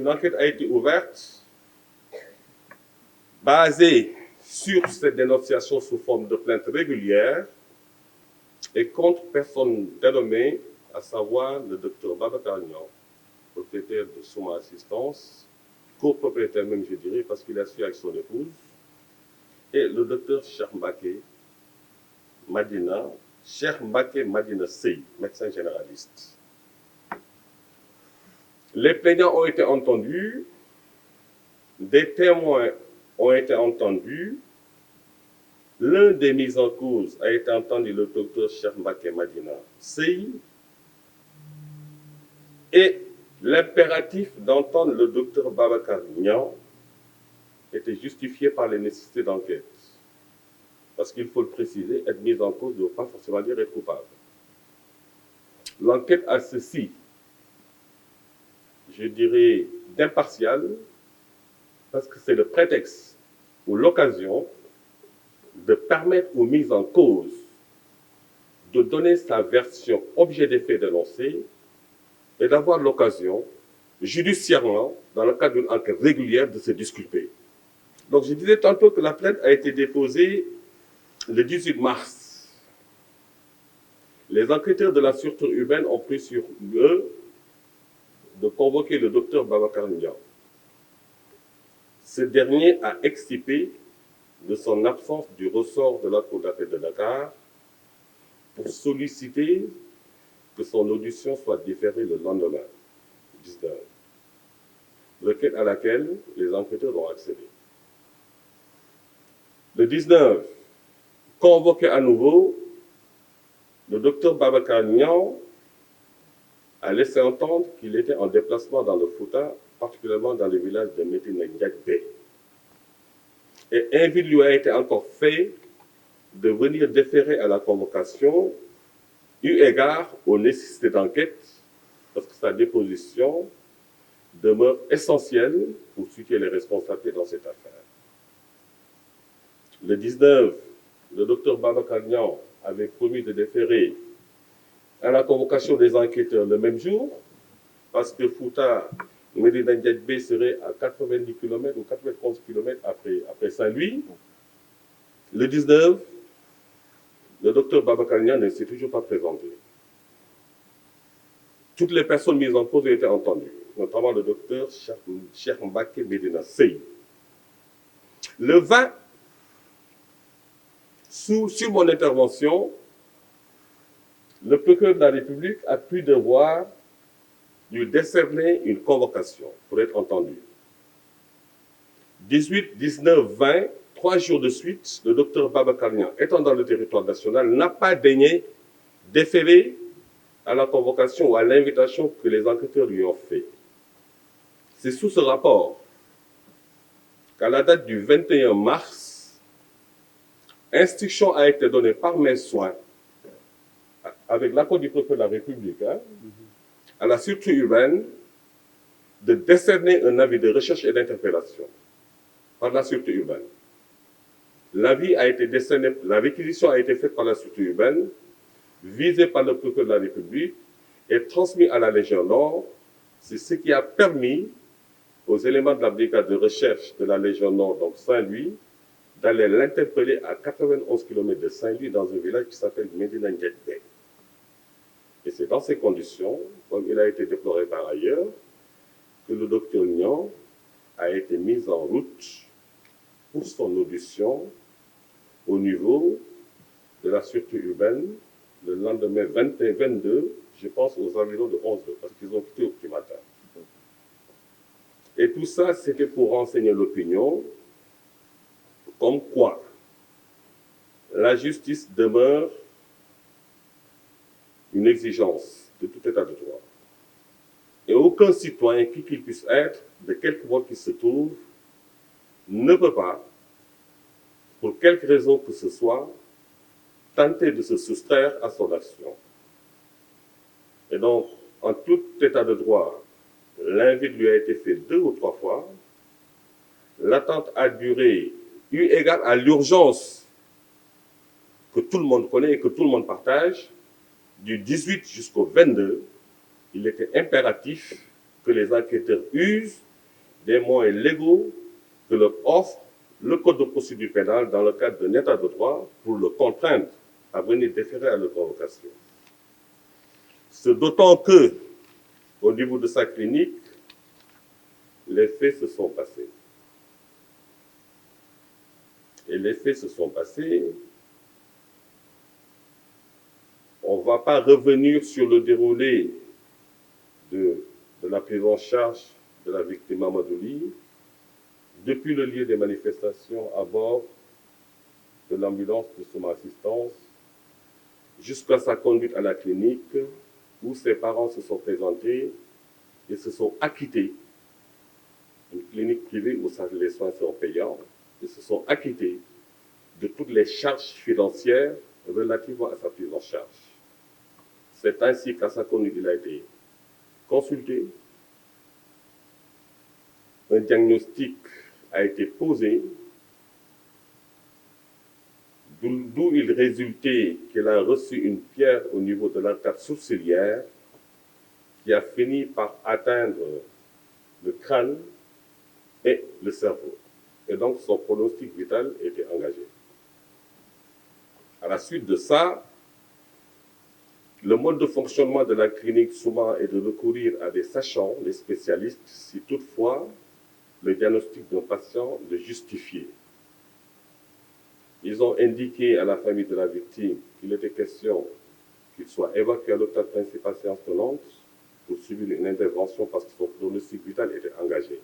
une enquête a été ouverte basée sur cette dénonciation sous forme de plainte régulière et contre personne dénommée, à savoir le docteur Babacar Niang, propriétaire de Souma Assistance, copropriétaire même, je dirais, parce qu'il a su avec son épouse, et le docteur Cheikh Mbacké Madina, Cheikh Mbacké Madina Sey, médecin généraliste. Les plaignants ont été entendus, des témoins ont été entendus. L'un des mis en cause a été entendu, le docteur Cheikh Mbacké Madina Sey, et l'impératif d'entendre le docteur Babacar Niang était justifié par les nécessités d'enquête. Parce qu'il faut le préciser, être mis en cause ne veut pas forcément dire être coupable. L'enquête a ceci, je dirais, d'impartial, parce que c'est le prétexte ou l'occasion de permettre aux mises en cause de donner sa version objet des faits dénoncés et d'avoir l'occasion, judiciairement, dans le cadre d'une enquête régulière, de se disculper. Donc je disais tantôt que la plainte a été déposée le 18 mars. Les enquêteurs de la sûreté urbaine ont pris sur eux de convoquer le docteur Babacar Niang. Ce dernier a extirpé de son absence du ressort de la Cour d'appel de Dakar pour solliciter que son audition soit différée le lendemain, 19, requête à laquelle les enquêteurs ont accédé. Le 19, convoqué à nouveau, le docteur Babacar Niang a laissé entendre qu'il était en déplacement dans le Fouta, particulièrement dans le village de Médina Ndiagbé. Et invite lui a été encore fait de venir déférer à la convocation, eu égard aux nécessités d'enquête, parce que sa déposition demeure essentielle pour situer les responsabilités dans cette affaire. Le 19, le docteur Babacar Niang avait promis de déférer à la convocation des enquêteurs le même jour, parce que Fouta, Médina Ndiagbé serait à 90 km ou 91 km après Saint-Louis. Le 19, le docteur Babacar Niang ne s'est toujours pas présenté. Toutes les personnes mises en cause ont été entendues, notamment le docteur Cheikh Mbacké Madina Sey. Le 20, sur mon intervention, le procureur de la République a pu devoir lui décerner une convocation pour être entendu. 18, 19, 20, 3 jours de suite, le docteur Babacar Niang, étant dans le territoire national, n'a pas daigné déférer à la convocation ou à l'invitation que les enquêteurs lui ont fait. C'est sous ce rapport qu'à la date du 21 mars, instruction a été donnée par mes soins, avec l'accord du procureur de la République, à la sûreté urbaine, de décerner un avis de recherche et d'interpellation par la sûreté urbaine. L'avis a été décerné, la réquisition a été faite par la sûreté urbaine, visée par le procureur de la République et transmis à la Légion Nord. C'est ce qui a permis aux éléments de la brigade de recherche de la Légion Nord, donc Saint-Louis, d'aller l'interpeller à 91 km de Saint-Louis dans un village qui s'appelle Médina Ndiagbé. Et c'est dans ces conditions, comme il a été déploré par ailleurs, que le docteur Niang a été mis en route pour son audition au niveau de la sûreté urbaine le lendemain 21, 22, je pense aux environs de 11 heures, parce qu'ils ont quitté au petit matin. Et tout ça, c'était pour renseigner l'opinion, comme quoi la justice demeure une exigence de tout état de droit. Et aucun citoyen, qui qu'il puisse être, de quelque bord qu'il se trouve, ne peut pas, pour quelque raison que ce soit, tenter de se soustraire à son action. Et donc, en tout état de droit, l'invite lui a été fait 2 ou 3 fois. L'attente a duré, eu égard à l'urgence que tout le monde connaît et que tout le monde partage, du 18 jusqu'au 22, il était impératif que les enquêteurs usent des moyens légaux que leur offre le Code de procédure pénale dans le cadre d'un état de droit pour le contraindre à venir déférer à leur convocation. Ce d'autant que, au niveau de sa clinique, les faits se sont passés. Et les faits se sont passés. On ne va pas revenir sur le déroulé de la prise en charge de la victime Mamadouli depuis le lieu des manifestations à bord de l'ambulance de son assistance jusqu'à sa conduite à la clinique où ses parents se sont présentés et se sont acquittés, une clinique privée où les soins sont payants, et se sont acquittés de toutes les charges financières relatives à sa prise en charge. C'est ainsi qu'à sa conduite, il a été consulté, un diagnostic a été posé, d'où il résultait qu'il a reçu une pierre au niveau de l'arcade sourcilière qui a fini par atteindre le crâne et le cerveau. Et donc son pronostic vital était engagé. À la suite de ça, le mode de fonctionnement de la clinique souvent est de recourir à des sachants, des spécialistes, si toutefois le diagnostic d'un patient le justifiait. Ils ont indiqué à la famille de la victime qu'il était question qu'il soit évacué à l'hôpital principal séance tenante pour subir une intervention parce que son pronostic vital était engagé.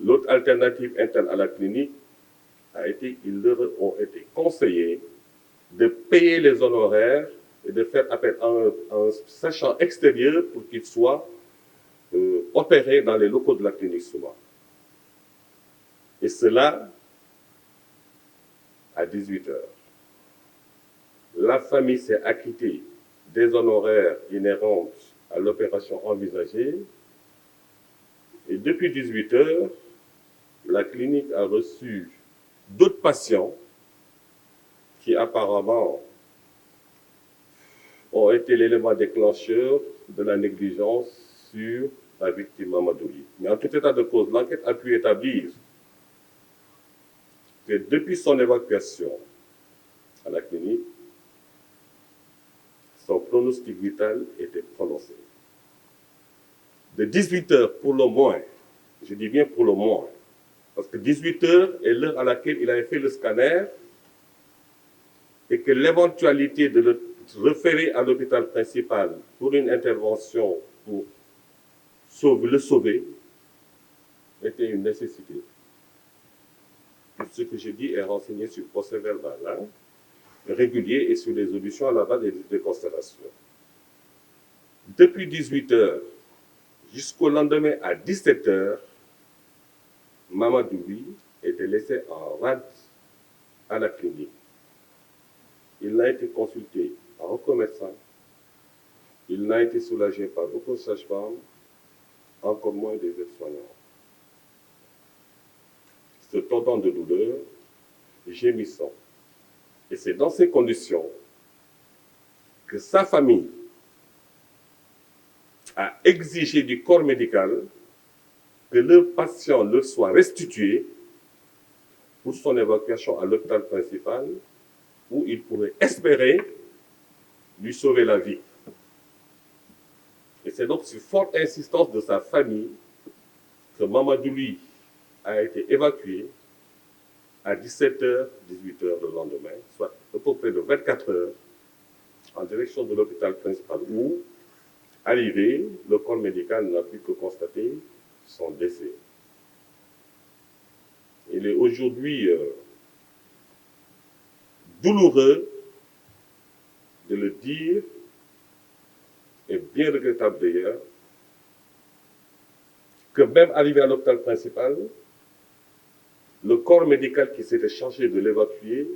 L'autre alternative interne à la clinique a été qu'ils leur ont été conseillés de payer les honoraires et de faire appel à un sachant extérieur pour qu'il soit opéré dans les locaux de la clinique souvent. Et cela à 18 heures. La famille s'est acquittée des honoraires inhérents à l'opération envisagée et depuis 18 heures, la clinique a reçu d'autres patients qui apparemment ont été l'élément déclencheur de la négligence sur la victime Mamadouli. Mais en tout état de cause, l'enquête a pu établir que depuis son évacuation à la clinique, son pronostic vital était prononcé. De 18 heures pour le moins, je dis bien pour le moins, parce que 18 heures est l'heure à laquelle il avait fait le scanner et que l'éventualité de le référer à l'hôpital principal pour une intervention pour le sauver était une nécessité. Tout ce que je dis est renseigné sur le procès verbal régulier et sur les auditions à la base des constellations. Depuis 18 heures jusqu'au lendemain à 17 heures, Mamadouli était laissé en rade à la clinique. Il n'a été consulté par aucun médecin. Il n'a été soulagé par aucune sage-femme, encore moins des aides-soignants. Se tordant de douleur, gémissant. Et c'est dans ces conditions que sa famille a exigé du corps médical que le patient leur soit restitué pour son évacuation à l'hôpital principal où il pourrait espérer lui sauver la vie. Et c'est donc sur forte insistance de sa famille que Mamadouli a été évacué à 17h, 18h le lendemain, soit à peu près de 24 heures, en direction de l'hôpital principal où, arrivé, le corps médical n'a pu que constater son décès. Il est aujourd'hui douloureux de le dire, et bien regrettable d'ailleurs, que même arrivé à l'hôpital principal, le corps médical qui s'était chargé de l'évacuer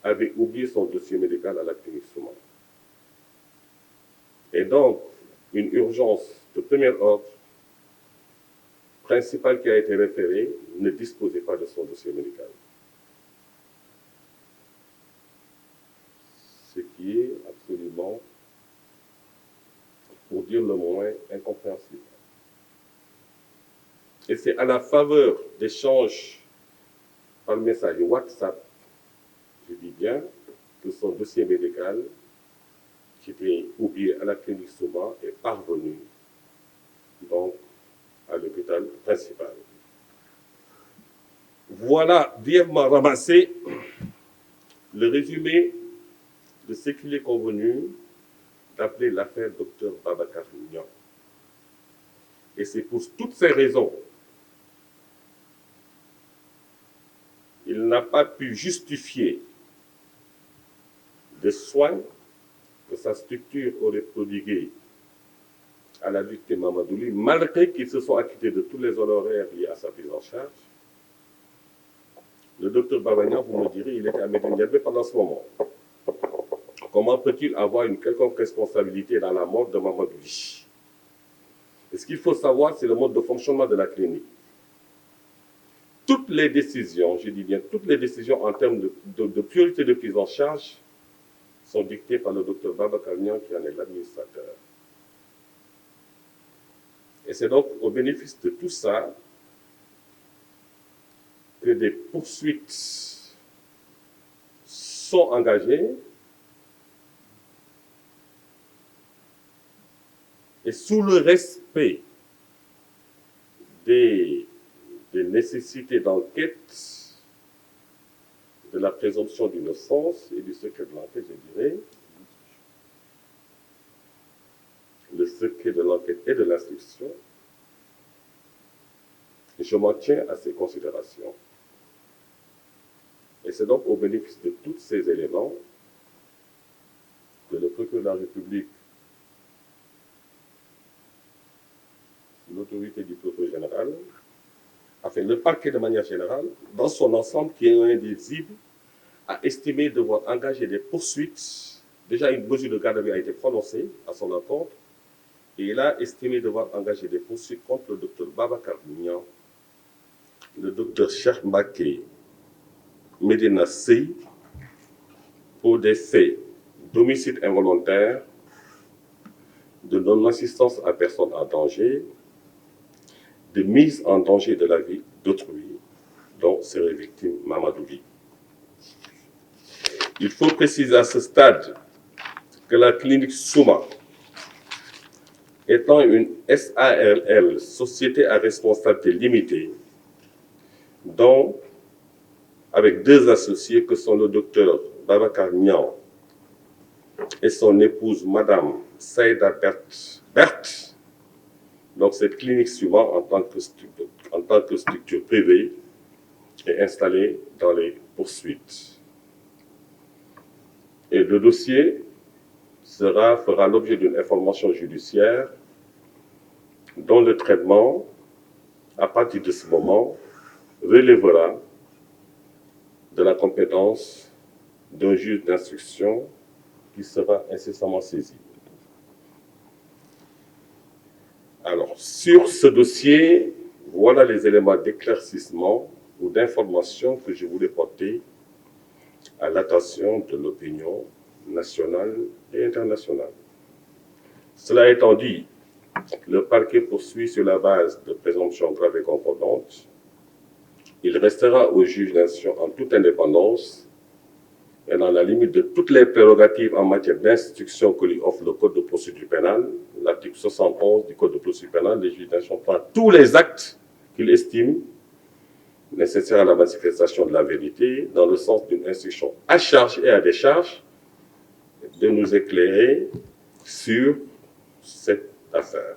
avait oublié son dossier médical à la clinique Souman. Et donc, une urgence de premier ordre principale qui a été référée ne disposait pas de son dossier médical. Ce qui est absolument, pour dire le moins, incompréhensible. Et c'est à la faveur d'échanges par message WhatsApp, je dis bien, que son dossier médical, qui était oublié à la clinique Souma, est parvenu donc à l'hôpital principal. Voilà brièvement ramassé le résumé de ce qu'il est convenu d'appeler l'affaire Dr Babacar Niang. Et c'est pour toutes ces raisons il n'a pas pu justifier des soins que sa structure aurait prodigués à la victime Mamadouli, malgré qu'ils se sont acquittés de tous les honoraires liés à sa prise en charge. Le docteur Babagnan, vous me direz, il était à Médine Diabé pendant ce moment. Comment peut-il avoir une quelconque responsabilité dans la mort de Mamadouli? Et ce qu'il faut savoir, c'est le mode de fonctionnement de la clinique. Toutes les décisions, je dis bien toutes les décisions en termes de priorité de prise en charge sont dictées par le docteur Babacar Niang qui en est l'administrateur. Et c'est donc au bénéfice de tout ça que des poursuites sont engagées et sous le respect des nécessités d'enquête, de la présomption d'innocence et du secret de l'enquête, je dirais, le secret de l'enquête et de l'instruction, je m'en tiens à ces considérations. Et c'est donc au bénéfice de tous ces éléments que le procureur de la République, sous l'autorité du procureur général, enfin le parquet de manière générale, dans son ensemble qui est indivisible, a estimé devoir engager des poursuites. Déjà, une mesure de garde à vue a été prononcée à son encontre, et il a estimé devoir engager des poursuites contre le docteur Babacar Niang, le docteur Cheikh Mbacké Medina Sey, pour des faits d'homicide involontaire, de non-assistance à personne en danger, de mise en danger de la vie d'autrui, dont serait victime Mamadouli. Il faut préciser à ce stade que la clinique Souma, étant une SARL, Société à responsabilité limitée, dont, avec deux associés que sont le docteur Babacar Niang et son épouse Madame Saïda Berthe, donc cette clinique Souma, en tant que structure privée, est installée dans les poursuites. Et le dossier fera l'objet d'une information judiciaire dont le traitement, à partir de ce moment, relèvera de la compétence d'un juge d'instruction qui sera incessamment saisi. Alors, sur ce dossier, voilà les éléments d'éclaircissement ou d'information que je voulais porter à l'attention de l'opinion nationale et internationale. Cela étant dit, le parquet poursuit sur la base de présomptions graves et concordantes. Il restera au juge d'instruction en toute indépendance et dans la limite de toutes les prérogatives en matière d'instruction que lui offre le Code de procédure pénale, l'article 71 du Code de procédure pénale, le juge d'instruction prend tous les actes qu'il estime nécessaires à la manifestation de la vérité dans le sens d'une instruction à charge et à décharge de nous éclairer sur cette affaire.